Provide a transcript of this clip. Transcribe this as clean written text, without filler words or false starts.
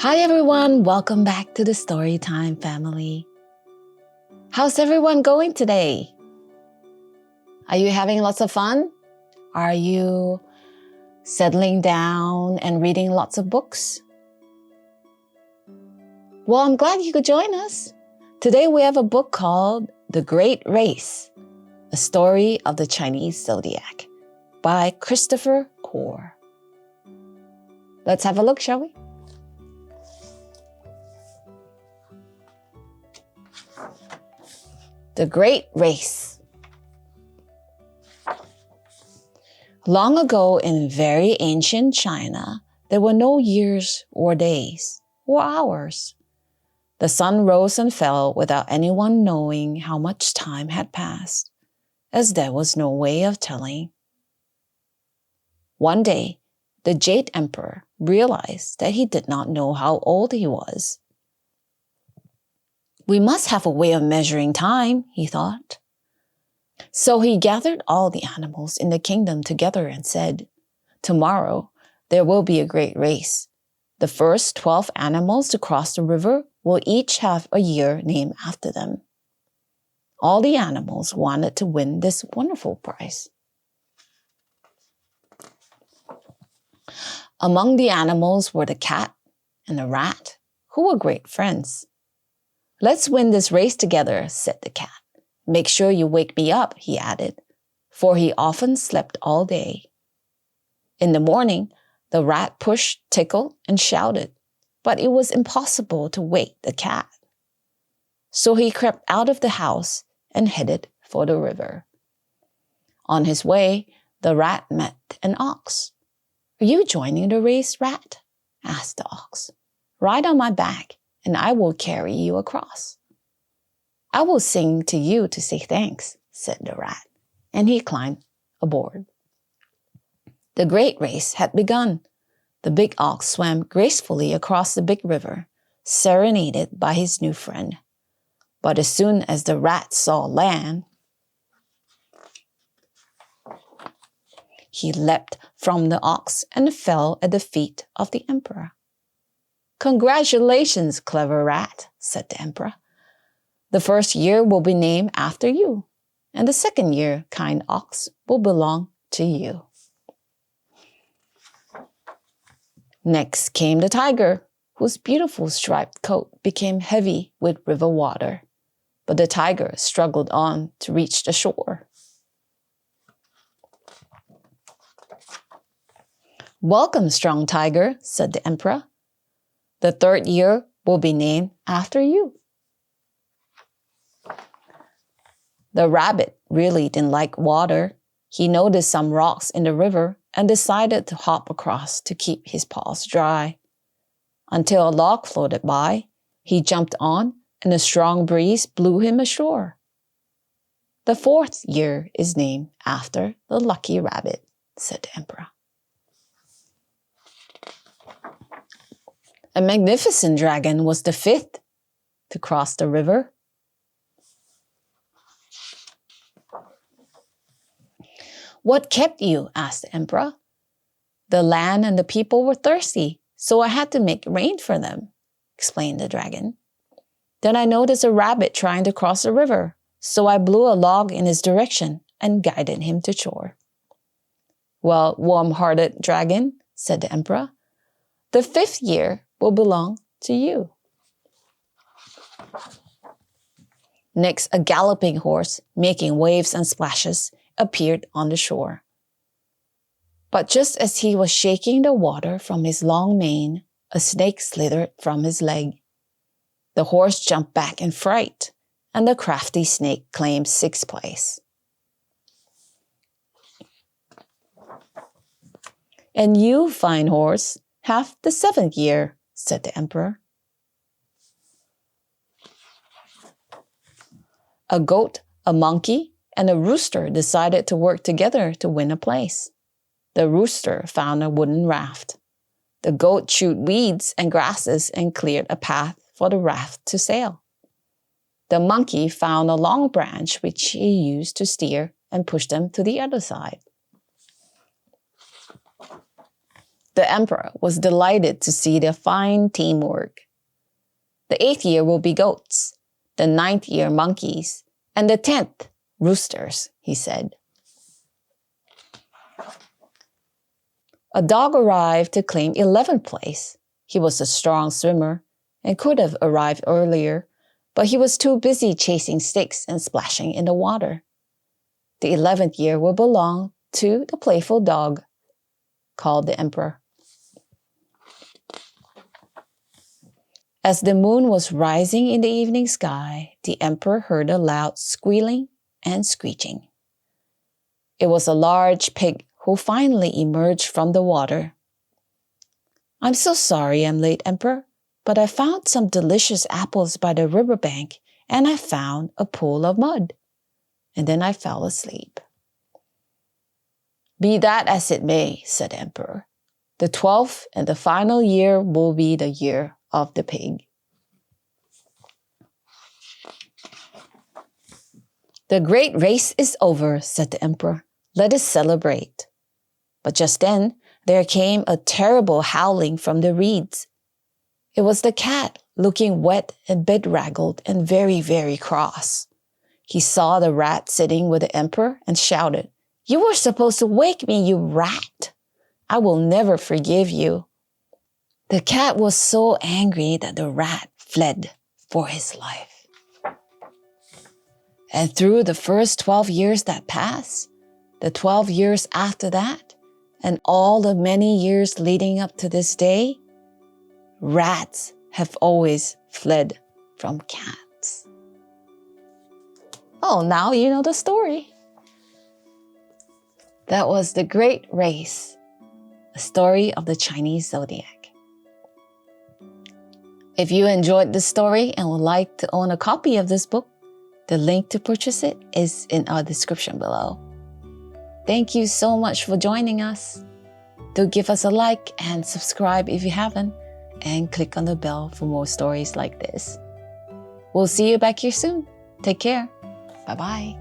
Hi everyone, welcome back to the Storytime family. How's everyone going today? Are you having lots of fun? Are you settling down and reading lots of books? Well, I'm glad you could join us. Today we have a book called The Great Race, a story of the Chinese Zodiac by Christopher Corr. Let's have a look, shall we? The Great Race. Long ago in very ancient China, there were no years or days or hours. The sun rose and fell without anyone knowing how much time had passed, as there was no way of telling. One day, the Jade Emperor realized that he did not know how old he was. We must have a way of measuring time, he thought. So he gathered all the animals in the kingdom together and said, "Tomorrow there will be a great race. The first 12 animals to cross the river will each have a year named after them." All the animals wanted to win this wonderful prize. Among the animals were the cat and the rat, who were great friends. "Let's win this race together," said the cat. "Make sure you wake me up," he added, for he often slept all day. In the morning, the rat pushed, tickled, and shouted, but it was impossible to wake the cat. So he crept out of the house and headed for the river. On his way, the rat met an ox. "Are you joining the race, rat?" asked the ox. "Ride on my back, and I will carry you across." "I will sing to you to say thanks," said the rat, and he climbed aboard. The great race had begun. The big ox swam gracefully across the big river, serenaded by his new friend. But as soon as the rat saw land, he leapt from the ox and fell at the feet of the emperor. "Congratulations, clever rat," said the emperor. "The first year will be named after you, and the second year, kind ox, will belong to you." Next came the tiger, whose beautiful striped coat became heavy with river water. But the tiger struggled on to reach the shore. "Welcome, strong tiger," said the emperor. "The third year will be named after you." The rabbit really didn't like water. He noticed some rocks in the river and decided to hop across to keep his paws dry. Until a log floated by, he jumped on and a strong breeze blew him ashore. "The fourth year is named after the lucky rabbit," said the emperor. A magnificent dragon was the fifth to cross the river. "What kept you?" asked the emperor. "The land and the people were thirsty, so I had to make rain for them," explained the dragon. "Then I noticed a rabbit trying to cross the river, so I blew a log in his direction and guided him to shore." "Well, warm-hearted dragon," said the emperor, "the fifth year will belong to you." Next, a galloping horse, making waves and splashes, appeared on the shore. But just as he was shaking the water from his long mane, a snake slithered from his leg. The horse jumped back in fright, and the crafty snake claimed sixth place. "And you, fine horse, have the seventh year," said the emperor. A goat, a monkey, and a rooster decided to work together to win a place. The rooster found a wooden raft. The goat chewed weeds and grasses and cleared a path for the raft to sail. The monkey found a long branch which he used to steer and push them to the other side. The emperor was delighted to see their fine teamwork. The 8th year will be goats, the 9th year monkeys, and the 10th roosters, he said. A dog arrived to claim 11th place. He was a strong swimmer and could have arrived earlier, but he was too busy chasing sticks and splashing in the water. The 11th year will belong to the playful dog, called the emperor. As the moon was rising in the evening sky, the emperor heard a loud squealing and screeching. It was a large pig who finally emerged from the water. "I'm so sorry I'm late, Emperor, but I found some delicious apples by the riverbank and I found a pool of mud. And then I fell asleep." "Be that as it may," said the emperor, "the 12th and the final year will be the year of the pig." "The great race is over," said the emperor. "Let us celebrate." But just then, there came a terrible howling from the reeds. It was the cat, looking wet and bedraggled and very, very cross. He saw the rat sitting with the emperor and shouted, "You were supposed to wake me, you rat! I will never forgive you." The cat was so angry that the rat fled for his life. And through the first 12 years that passed, the 12 years after that, and all the many years leading up to this day, rats have always fled from cats. Oh, now you know the story. That was The Great Race, a story of the Chinese zodiac. If you enjoyed this story and would like to own a copy of this book, the link to purchase it is in our description below. Thank you so much for joining us. Do give us a like and subscribe if you haven't, and click on the bell for more stories like this. We'll see you back here soon. Take care. Bye-bye.